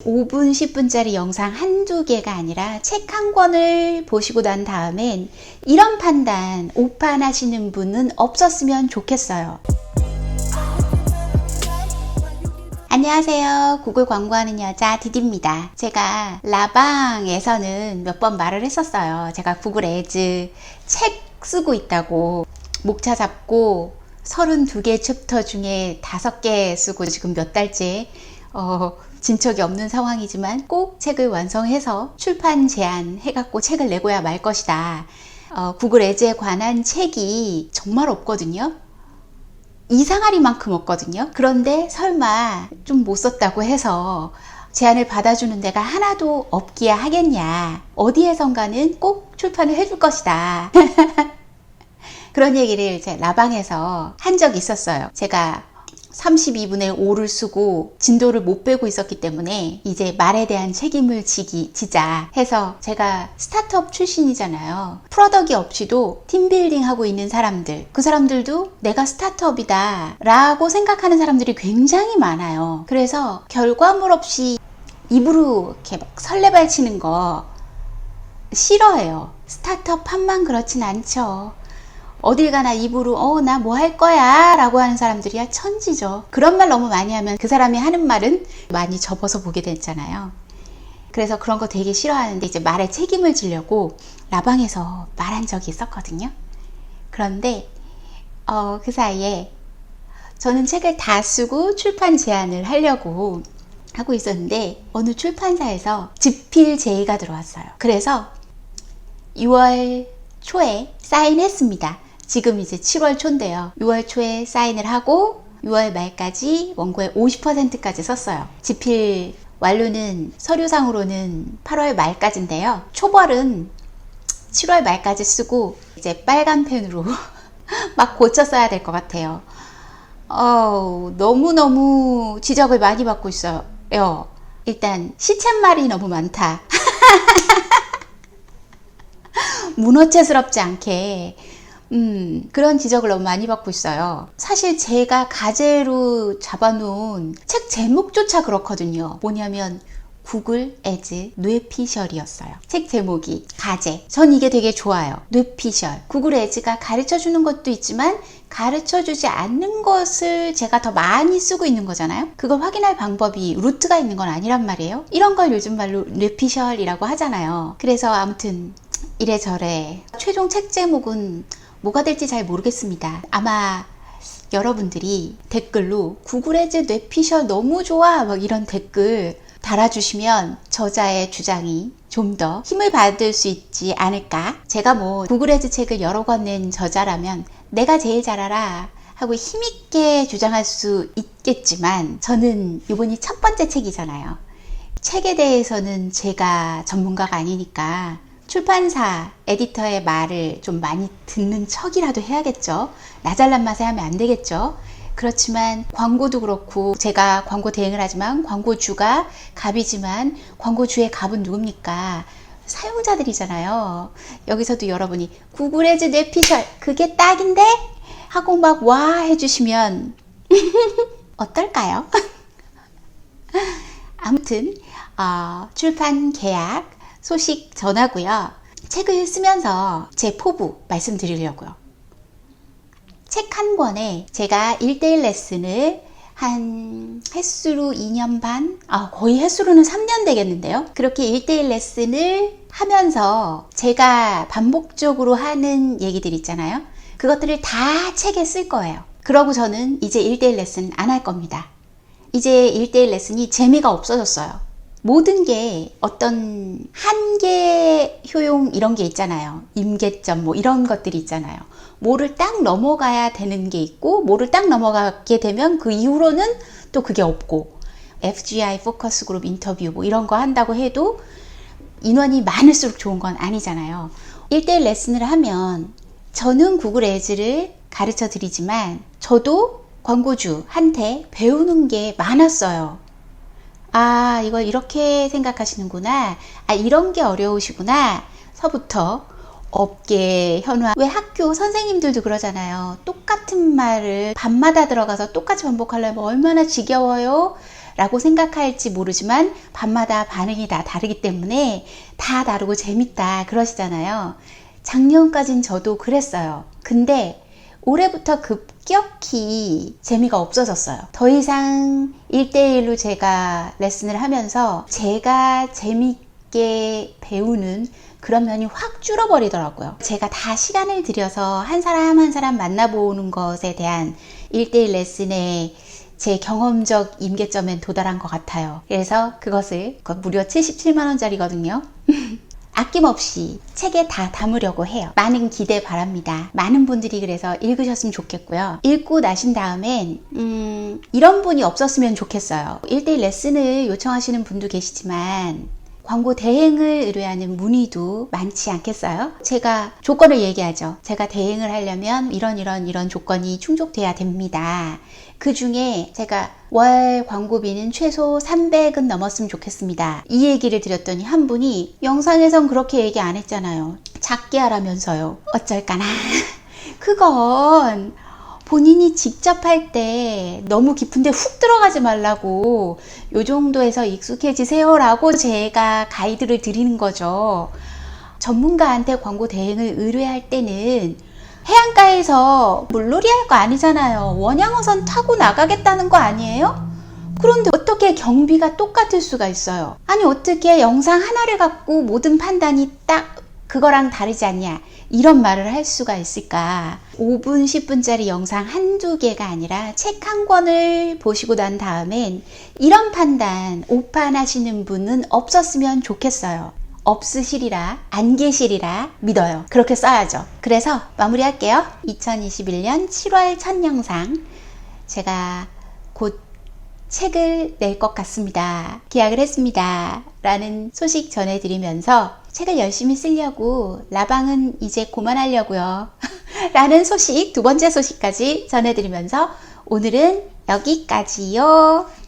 5분, 10분짜리 영상 한두 개가 아니라 책 한 권을 보시고 난 다음엔 이런 판단, 오판 하시는 분은 없었으면 좋겠어요. 안녕하세요. 구글 광고하는 여자 디디입니다. 제가 라방에서는 몇 번 말을 했었어요. 제가 구글 애즈 책 쓰고 있다고. 목차 잡고 32개 챕터 중에 5개 쓰고 지금 몇 달째 진척이 없는 상황이지만 꼭 책을 완성해서 출판 제안해갖고 책을 내고야 말 것이다. 구글 애즈에 관한 책이 정말 없거든요. 이상하리만큼 없거든요. 그런데 설마 좀 못 썼다고 해서 제안을 받아주는 데가 하나도 없기야 하겠냐. 어디에선가는 꼭 출판을 해줄 것이다. 그런 얘기를 제 라방에서 한 적이 있었어요. 제가 32분의 5를 쓰고 진도를 못 빼고 있었기 때문에 이제 말에 대한 책임을 지자 해서, 제가 스타트업 출신이잖아요. 프로덕이 없이도 팀빌딩 하고 있는 사람들, 그 사람들도 내가 스타트업이다 라고 생각하는 사람들이 굉장히 많아요. 그래서 결과물 없이 입으로 이렇게 막 설레발 치는 거 싫어해요. 스타트업판만 그렇진 않죠. 어딜 가나 입으로 나 뭐 할 거야 라고 하는 사람들이야 천지죠. 그런 말 너무 많이 하면 그 사람이 하는 말은 많이 접어서 보게 됐잖아요. 그래서 그런 거 되게 싫어하는데, 이제 말에 책임을 지려고 라방에서 말한 적이 있었거든요. 그런데 그 사이에 저는 책을 다 쓰고 출판 제안을 하려고 하고 있었는데, 어느 출판사에서 집필 제의가 들어왔어요. 그래서 6월 초에 사인했습니다. 지금 이제 7월 초인데요. 6월 초에 사인을 하고 6월 말까지 원고의 50%까지 썼어요. 집필 완료는 서류상으로는 8월 말까지인데요. 초벌은 7월 말까지 쓰고 이제 빨간 펜으로 막 고쳐 써야 될 것 같아요. 너무너무 지적을 많이 받고 있어요. 일단 시쳇말이 너무 많다. 문어체스럽지 않게 그런 지적을 너무 많이 받고 있어요. 사실 제가 가제로 잡아놓은 책 제목조차 그렇거든요. 뭐냐면 구글 애즈 뇌피셜이었어요. 책 제목이 가제. 전 이게 되게 좋아요. 뇌피셜. 구글 애즈가 가르쳐주는 것도 있지만 가르쳐주지 않는 것을 제가 더 많이 쓰고 있는 거잖아요. 그걸 확인할 방법이 루트가 있는 건 아니란 말이에요. 이런 걸 요즘 말로 뇌피셜이라고 하잖아요. 그래서 아무튼 이래저래 최종 책 제목은 뭐가 될지 잘 모르겠습니다. 아마 여러분들이 댓글로 구글 애즈 뇌피셜 너무 좋아 막 이런 댓글 달아주시면 저자의 주장이 좀 더 힘을 받을 수 있지 않을까. 제가 뭐 구글 애즈 책을 여러 권 낸 저자라면 내가 제일 잘 알아 하고 힘있게 주장할 수 있겠지만, 저는 이번이 첫 번째 책이잖아요. 책에 대해서는 제가 전문가가 아니니까 출판사, 에디터의 말을 좀 많이 듣는 척이라도 해야겠죠. 나 잘난 맛에 하면 안 되겠죠. 그렇지만 광고도 그렇고, 제가 광고 대행을 하지만 광고주가 갑이지만 광고주의 갑은 누굽니까? 사용자들이잖아요. 여기서도 여러분이 구글 애즈 뇌피셜 그게 딱인데? 하고 막 와 해주시면 어떨까요? 아무튼 출판 계약 소식 전하고요. 책을 쓰면서 제 포부 말씀드리려고요. 책 한 권에 제가 1:1 레슨을 한 횟수로 2년 반? 거의 횟수로는 3년 되겠는데요. 그렇게 1:1 레슨을 하면서 제가 반복적으로 하는 얘기들 있잖아요. 그것들을 다 책에 쓸 거예요. 그러고 저는 이제 1:1 레슨 안 할 겁니다. 이제 1:1 레슨이 재미가 없어졌어요. 모든 게 어떤 한계 효용 이런 게 있잖아요. 임계점 뭐 이런 것들이 있잖아요. 뭐를 딱 넘어가야 되는 게 있고, 뭐를 딱 넘어가게 되면 그 이후로는 또 그게 없고, FGI 포커스 그룹 인터뷰 뭐 이런 거 한다고 해도 인원이 많을수록 좋은 건 아니잖아요. 1:1 레슨을 하면 저는 구글 애즈를 가르쳐 드리지만 저도 광고주한테 배우는 게 많았어요. 이걸 이렇게 생각하시는구나. 이런 게 어려우시구나. 서부터 업계 현황. 왜 학교 선생님들도 그러잖아요. 똑같은 말을 밤마다 들어가서 똑같이 반복하려면 얼마나 지겨워요? 라고 생각할지 모르지만 밤마다 반응이 다 다르기 때문에 다 다르고 재밌다 그러시잖아요. 작년까진 저도 그랬어요. 근데 올해부터 급격히 재미가 없어졌어요. 더 이상 1대1로 제가 레슨을 하면서 제가 재밌게 배우는 그런 면이 확 줄어버리더라고요. 제가 다 시간을 들여서 한 사람 한 사람 만나보는 것에 대한 1대1 레슨에 제 경험적 임계점엔 도달한 것 같아요. 그래서 그것을 무려 77만원짜리거든요. 아낌없이 책에 다 담으려고 해요. 많은 기대 바랍니다. 많은 분들이 그래서 읽으셨으면 좋겠고요. 읽고 나신 다음엔 이런 분이 없었으면 좋겠어요. 1대1 레슨을 요청하시는 분도 계시지만 광고 대행을 의뢰하는 문의도 많지 않겠어요? 제가 조건을 얘기하죠. 제가 대행을 하려면 이런 조건이 충족돼야 됩니다. 그 중에 제가 월 광고비는 최소 300은 넘었으면 좋겠습니다. 이 얘기를 드렸더니 한 분이 영상에선 그렇게 얘기 안 했잖아요. 작게 하라면서요. 어쩔까나. 그건 본인이 직접 할 때 너무 깊은데 훅 들어가지 말라고 요 정도에서 익숙해지세요 라고 제가 가이드를 드리는 거죠. 전문가한테 광고 대행을 의뢰할 때는 해안가에서 물놀이 할 거 아니잖아요. 원양어선 타고 나가겠다는 거 아니에요? 그런데 어떻게 경비가 똑같을 수가 있어요? 아니 어떻게 영상 하나를 갖고 모든 판단이 딱 그거랑 다르지 않냐, 이런 말을 할 수가 있을까? 5분 10분짜리 영상 한두 개가 아니라 책 한 권을 보시고 난 다음엔 이런 판단 오판하시는 분은 없었으면 좋겠어요. 없으시리라, 안 계시리라 믿어요. 그렇게 써야죠. 그래서 마무리할게요. 2021년 7월 첫 영상, 제가 곧 책을 낼 것 같습니다. 계약을 했습니다. 라는 소식 전해드리면서 책을 열심히 쓰려고 라방은 이제 그만하려고요. 라는 소식, 두 번째 소식까지 전해드리면서 오늘은 여기까지요.